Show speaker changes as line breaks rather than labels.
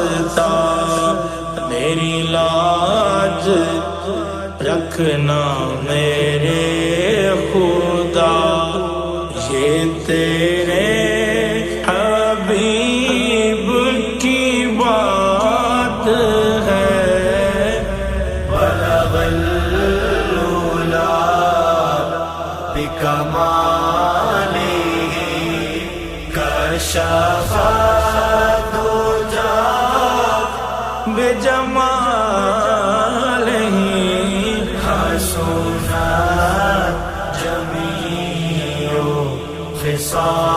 واسطہ میری لاج رکھنا میرے خدا، یہ تیرے حبیب کی بات ہے۔ بلغ العلا بکمالہ کشف الدجی بجمالہ، حسنت جمیع خصالہ